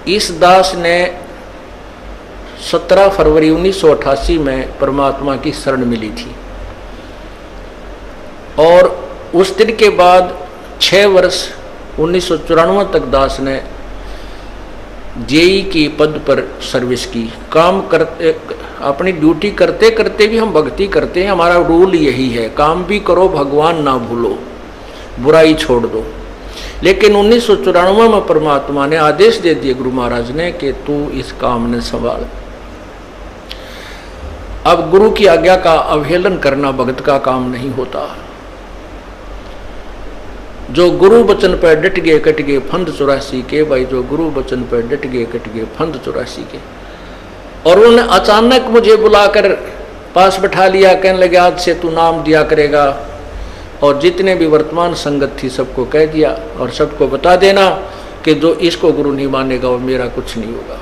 इस दास ने 17 फरवरी 1988 में परमात्मा की शरण मिली थी और उस दिन के बाद 6 वर्ष 1994 तक दास ने जेई की पद पर सर्विस की। काम करते, अपनी ड्यूटी करते करते भी हम भक्ति करते हैं। हमारा रूल यही है, काम भी करो भगवान ना भूलो, बुराई छोड़ दो। लेकिन 1994 में परमात्मा ने आदेश दे दिए गुरु महाराज ने कि तू इस काम ने संभाल। अब गुरु की आज्ञा का अवहेलन करना भगत का काम नहीं होता। जो गुरु वचन पर डट गए कट गए फंद 84 के। भाई जो गुरु वचन पर डट गए कट गए फंद 84 के। और उन्होंने अचानक मुझे बुलाकर पास बैठा लिया, कहने लगे आज से तू नाम दिया करेगा और जितने भी वर्तमान संगत थी सबको कह दिया और सबको बता देना कि जो इसको गुरु नहीं मानेगा वो मेरा कुछ नहीं होगा।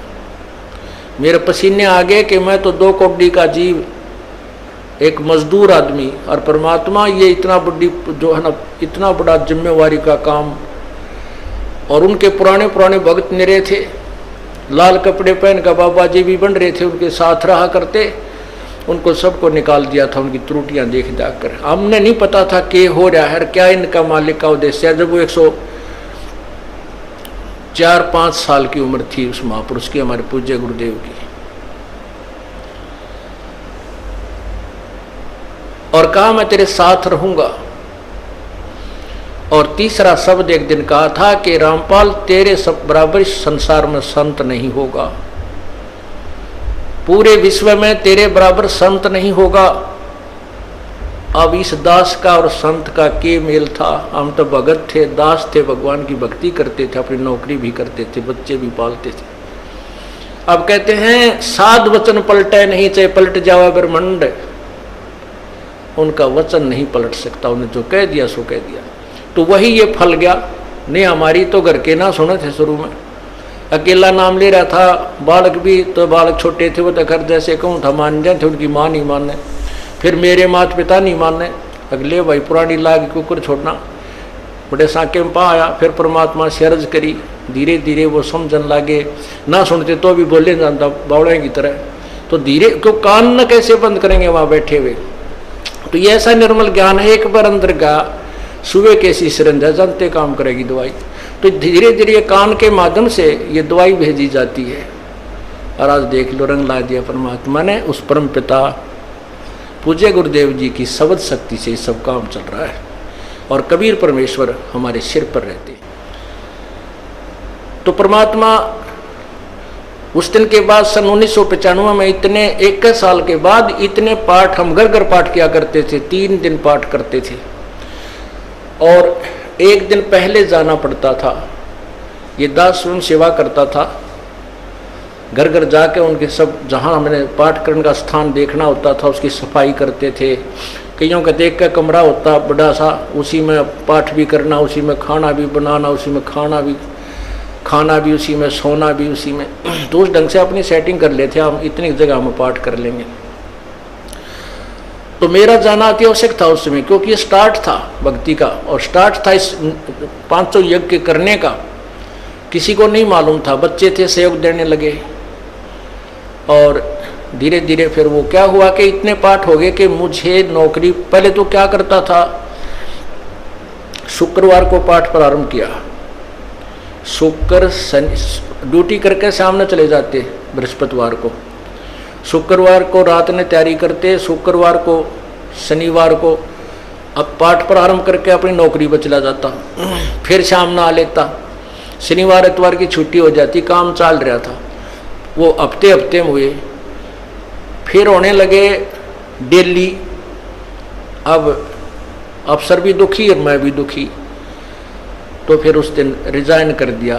मेरे पसीने आ गए कि मैं तो 2 कौड़ी का जीव, एक मजदूर आदमी, और परमात्मा ये इतना बड़ी जो है ना, इतना बड़ा जिम्मेवारी का काम। और उनके पुराने पुराने भक्त निरे थे, लाल कपड़े पहन कर बाबा जी भी बन रहे थे, उनके साथ रहा करते। उनको सबको निकाल दिया था उनकी त्रुटियां देख देख कर। हमने नहीं पता था कि हो रहा है, क्या इनका मालिक का उद्देश्य है। जब वो 104-5 साल की उम्र थी उस महापुरुष की, हमारे पूज्य गुरुदेव की, और कहा मैं तेरे साथ रहूंगा। और तीसरा शब्द एक दिन कहा था कि रामपाल तेरे सब बराबर संसार में संत नहीं होगा, पूरे विश्व में तेरे बराबर संत नहीं होगा। अब इस दास का और संत का के मेल था। हम तो भगत थे, दास थे, भगवान की भक्ति करते थे, अपनी नौकरी भी करते थे, बच्चे भी पालते थे। अब कहते हैं साध वचन पलटे नहीं, चाहे पलट जावा ब्रह्मंड, उनका वचन नहीं पलट सकता। उन्हें जो कह दिया सो कह दिया। तो वही ये फल गया। नहीं हमारी तो घर के ना सुने थे, शुरू में अकेला नाम ले रहा था। बालक भी तो बालक छोटे थे, वो तो घर जैसे कहूँ था मान जाए थे, उनकी माँ नहीं माने, फिर मेरे माता पिता नहीं माने। अगले भाई पुरानी लाग कुकर छोड़ना, बड़े साके में पा आया। फिर परमात्मा से अर्ज करी, धीरे धीरे वो समझन लागे। ना सुनते तो भी बोले जानता बावड़े की तरह। तो धीरे क्यों कान न कैसे बंद करेंगे वहाँ बैठे हुए। तो ये ऐसा निर्मल ज्ञान है, एक बार अंदर का सुबह कैसी सिरंज है, जानते काम करेगी दवाई। तो धीरे धीरे कान के माध्यम से ये दवाई भेजी जाती है। और आज देख लो रंग ला दिया परमात्मा ने। उस परम पिता पूज्य गुरुदेव जी की शब्द शक्ति से सब काम चल रहा है और कबीर परमेश्वर हमारे सिर पर रहते हैं। तो परमात्मा उस दिन के बाद सन 1995 में इतने 21 साल के बाद इतने पाठ हम घर घर पाठ किया करते थे। 3 दिन पाठ करते थे और 1 दिन पहले जाना पड़ता था। ये दास स्वयं सेवा करता था, घर घर जाके उनके सब जहाँ हमने पाठ करने का स्थान देखना होता था उसकी सफाई करते थे। कईयों का देख का कमरा होता बड़ा सा, उसी में पाठ भी करना, उसी में खाना भी बनाना, उसी में खाना भी उसी में, सोना भी उसी में। तो उस ढंग से अपनी सेटिंग कर लेते हम, इतनी जगह में पाठ कर लेंगे। तो मेरा जाना अति आवश्यक था उस समय, क्योंकि ये स्टार्ट था भक्ति का और स्टार्ट था इस 500 यज्ञ करने का। किसी को नहीं मालूम था, बच्चे थे सहयोग देने लगे। और धीरे धीरे फिर वो क्या हुआ कि इतने पाठ हो गए कि मुझे नौकरी, पहले तो क्या करता था, शुक्रवार को पाठ प्रारंभ किया। शुक्र शनि ड्यूटी करके सामने चले जाते बृहस्पतिवार को, शुक्रवार को रात में तैयारी करते, शुक्रवार को शनिवार को अब पाठ प्रारंभ करके अपनी नौकरी पर चला जाता, फिर शाम ना आ लेता। शनिवार इतवार की छुट्टी हो जाती, काम चल रहा था। वो हफ्ते में हुए, फिर होने लगे डेली। अब अफसर भी दुखी और मैं भी दुखी, तो फिर उस दिन रिजाइन कर दिया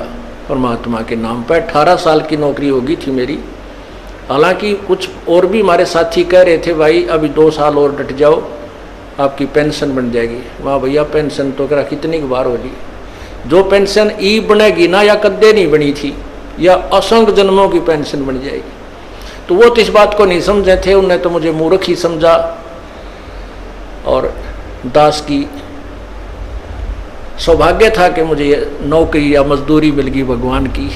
परमात्मा के नाम पर। 18 साल की नौकरी होगी थी मेरी। हालांकि कुछ और भी हमारे साथी कह रहे थे भाई अभी 2 साल और डट जाओ आपकी पेंशन बन जाएगी। वाह भैया पेंशन तो करा कितनी बार होगी। जो पेंशन ई बनेगी ना, या कद्दे नहीं बनी थी, या असंख्य जन्मों की पेंशन बन जाएगी। तो वो तो इस बात को नहीं समझे थे, उन्हें तो मुझे मूर्ख ही समझा। और दास की सौभाग्य था कि मुझे नौकरी या मजदूरी मिल गई भगवान की।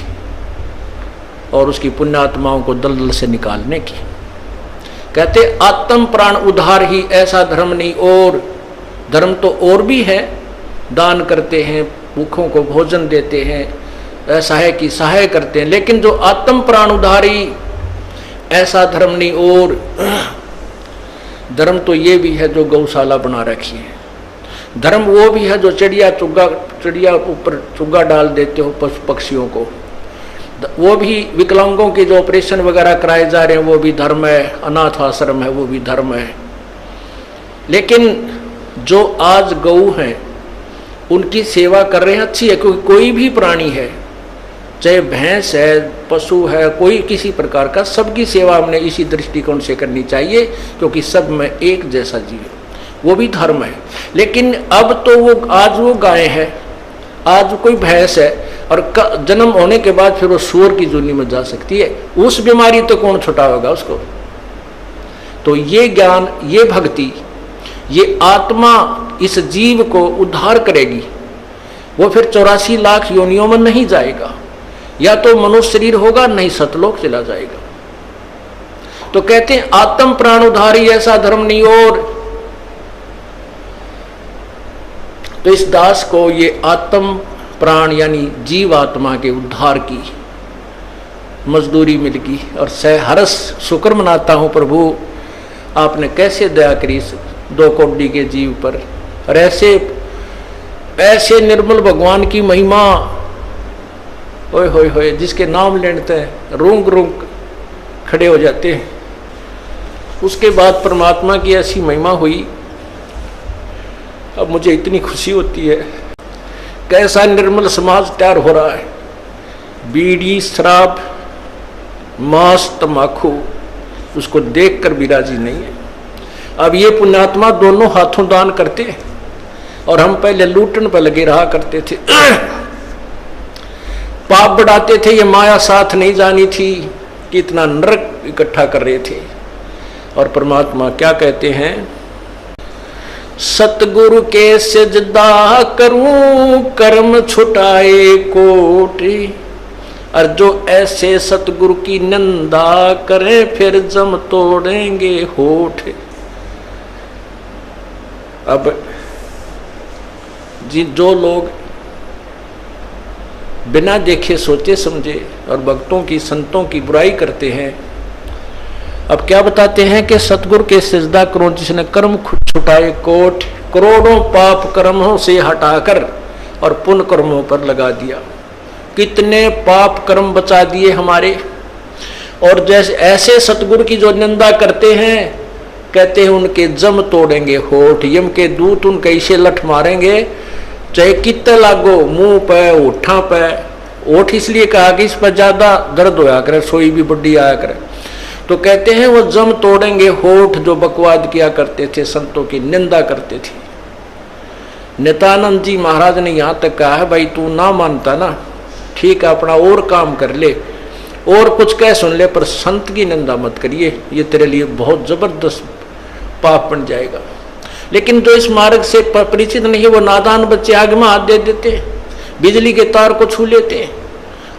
और उसकी पुण्यात्माओं को दलदल से निकालने की। कहते आत्म प्राण उद्धार ही ऐसा धर्म नहीं, और धर्म तो और भी है, दान करते हैं, भूखों को भोजन देते हैं, असहाय की सहाय करते हैं, लेकिन जो आत्म प्राण उद्धारी ऐसा धर्म नहीं। और धर्म तो ये भी है जो गौशाला बना रखी है, धर्म वो भी है जो चिड़िया ऊपर चुग्गा डाल देते हो पशु पक्षियों को, वो भी विकलांगों के जो ऑपरेशन वगैरह कराए जा रहे हैं वो भी धर्म है, अनाथ आश्रम है वो भी धर्म है। लेकिन जो आज गऊ हैं उनकी सेवा कर रहे हैं, अच्छी है, क्योंकि कोई भी प्राणी है, चाहे भैंस है, पशु है, कोई किसी प्रकार का, सबकी सेवा हमने इसी दृष्टिकोण से करनी चाहिए, क्योंकि सब में एक जैसा जीव है, वो भी धर्म है। लेकिन अब तो वो आज वो गाय है, आज कोई भैंस है, और जन्म होने के बाद फिर वो सूअर की जूनी में जा सकती है, उस बीमारी तो कौन छुटाएगा उसको। तो ये ज्ञान, ये भक्ति, ये आत्मा इस जीव को उद्धार करेगी। वो फिर 84 लाख योनियों में नहीं जाएगा, या तो मनुष्य शरीर होगा, नहीं सतलोक चला जाएगा। तो कहते हैं आत्म प्राण उद्धारी ऐसा धर्म नहीं। और तो इस दास को ये आत्म प्राण यानी जीव आत्मा के उद्धार की मजदूरी मिल गई, और हर्ष शुक्र मनाता हूं प्रभु, आपने कैसे दया करी 2 कोटि के जीव पर। और ऐसे निर्मल भगवान की महिमा, ओए होए होए, जिसके नाम लेते हैं रूंग रूंग खड़े हो जाते हैं। उसके बाद परमात्मा की ऐसी महिमा हुई, अब मुझे इतनी खुशी होती है। कैसा निर्मल समाज तैयार हो रहा है, बीड़ी शराब मांस तम्बाकू उसको देखकर भी राजी नहीं है। अब ये पुण्यात्मा दोनों हाथों दान करते हैं, और हम पहले लूटन पर लगे रहा करते थे, पाप बढ़ाते थे, ये माया साथ नहीं जानी थी कि इतना नरक इकट्ठा कर रहे थे। और परमात्मा क्या कहते हैं, सतगुरु के सजदा करूं कर्म छुटाए कोटि, और जो ऐसे सतगुरु की निंदा करें फिर जम तोड़ेंगे होठ। अब जो लोग बिना देखे सोचे समझे और भक्तों की संतों की बुराई करते हैं, अब क्या बताते हैं कि सतगुरु के सिजदा करो जिसने कर्म छुटाए कोट, करोड़ों पाप कर्मों से हटाकर और पुण्य कर्मों पर लगा दिया। कितने पाप कर्म बचा दिए हमारे। और जैसे ऐसे सतगुरु की जो निंदा करते हैं, कहते हैं उनके जम तोड़ेंगे होठ, यम के दूत उनके इसे लठ मारेंगे, चाहे कितने लागो, मुंह पे होठा पे। होठ इसलिए कहा कि इस पर ज्यादा दर्द होया करे, सोई भी बड्डी आया करे। तो कहते हैं वो जम तोड़ेंगे होठ जो बकवाद किया करते थे, संतों की निंदा करते थे। नित्यानंद जी महाराज ने यहाँ तक कहा है, भाई तू ना मानता ना, ठीक है अपना और काम कर ले और कुछ कह सुन ले, पर संत की निंदा मत करिए, ये तेरे लिए बहुत जबरदस्त पाप बन जाएगा। लेकिन जो इस मार्ग से परिचित नहीं है, वो नादान बच्चे आगे में हाथ दे देते, बिजली के तार को छू लेते,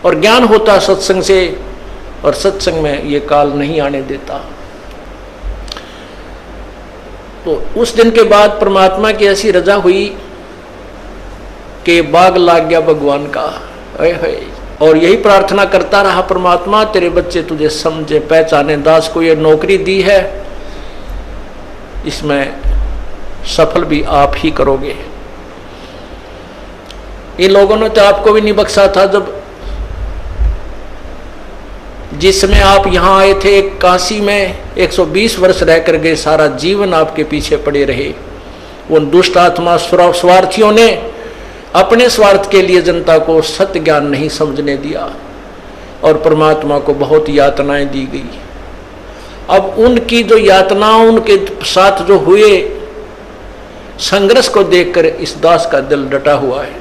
और ज्ञान होता सत्संग से, और सत्संग में ये काल नहीं आने देता। तो उस दिन के बाद परमात्मा की ऐसी रजा हुई कि बाग लाग गया भगवान का। और यही प्रार्थना करता रहा, परमात्मा तेरे बच्चे तुझे समझे पहचाने, दास को ये नौकरी दी है, इसमें सफल भी आप ही करोगे। इन लोगों ने तो आपको भी नहीं बख्शा था, जब जिसमें आप यहाँ आए थे काशी में 120 वर्ष रह कर गए, सारा जीवन आपके पीछे पड़े रहे। उन दुष्ट आत्मा स्वार्थियों ने अपने स्वार्थ के लिए जनता को सत्य ज्ञान नहीं समझने दिया, और परमात्मा को बहुत यातनाएं दी गई। अब उनकी जो यातनाओं, उनके साथ जो हुए संघर्ष को देखकर इस दास का दिल डटा हुआ है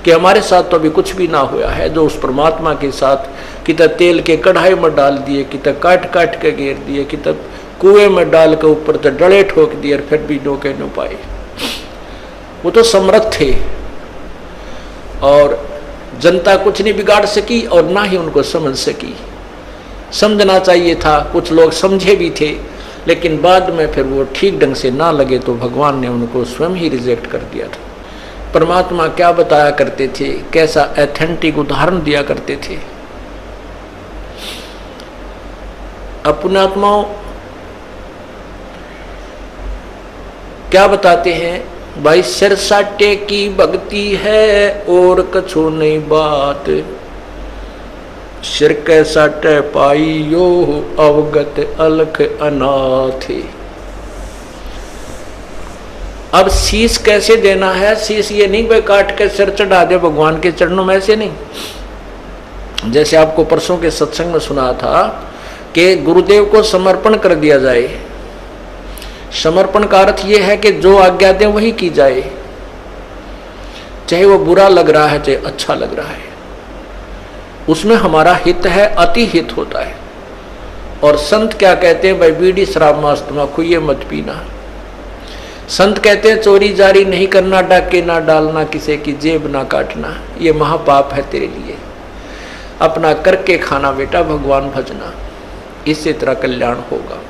कि हमारे साथ तो अभी कुछ भी ना हुआ है। जो उस परमात्मा के साथ कितना तेल के कढ़ाई में डाल दिए, कितना काट काट के घेर दिए, कितना कुएं में डाल के ऊपर तो डले ठोक दिए, और फिर भी डोके न पाए। वो तो समर्थ थे। और जनता कुछ नहीं बिगाड़ सकी और ना ही उनको समझ सकी। समझना चाहिए था, कुछ लोग समझे भी थे, लेकिन बाद में फिर वो ठीक ढंग से ना लगे तो भगवान ने उनको स्वयं ही रिजेक्ट कर दिया था। परमात्मा क्या बताया करते थे, कैसा ऑथेंटिक उदाहरण दिया करते थे। अपने आत्माओं क्या बताते हैं, भाई सिर साटे की भक्ति है और कछु नहीं बात, सिर के साटे पाइयो अवगत अलख अनाथ। अब शीश कैसे देना है, शीश ये नहीं भाई काट के सिर चढ़ा दे भगवान के चरणों में, ऐसे नहीं। जैसे आपको परसों के सत्संग में सुना था कि गुरुदेव को समर्पण कर दिया जाए। समर्पण का अर्थ यह है कि जो आज्ञा दे वही की जाए, चाहे वो बुरा लग रहा है चाहे अच्छा लग रहा है, उसमें हमारा हित है, अति हित होता है। और संत क्या कहते हैं, भाई बीड़ी शराब मांस तम्बाकू ये मत पीना। संत कहते हैं चोरी जारी नहीं करना, डाके ना डालना, किसी की जेब ना काटना, ये महापाप है तेरे लिए। अपना करके खाना बेटा, भगवान भजना, इससे तेरा कल्याण होगा।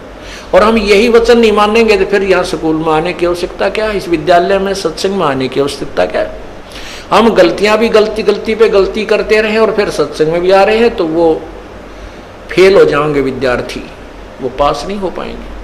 और हम यही वचन नहीं मानेंगे तो फिर यहाँ स्कूल में आने की आवश्यकता क्या, इस विद्यालय में सत्संग में आने की आवश्यकता क्या। हम गलतियां भी गलती पे गलती करते रहे और फिर सत्संग में भी आ रहे हैं तो वो फेल हो जाएंगे विद्यार्थी, वो पास नहीं हो पाएंगे।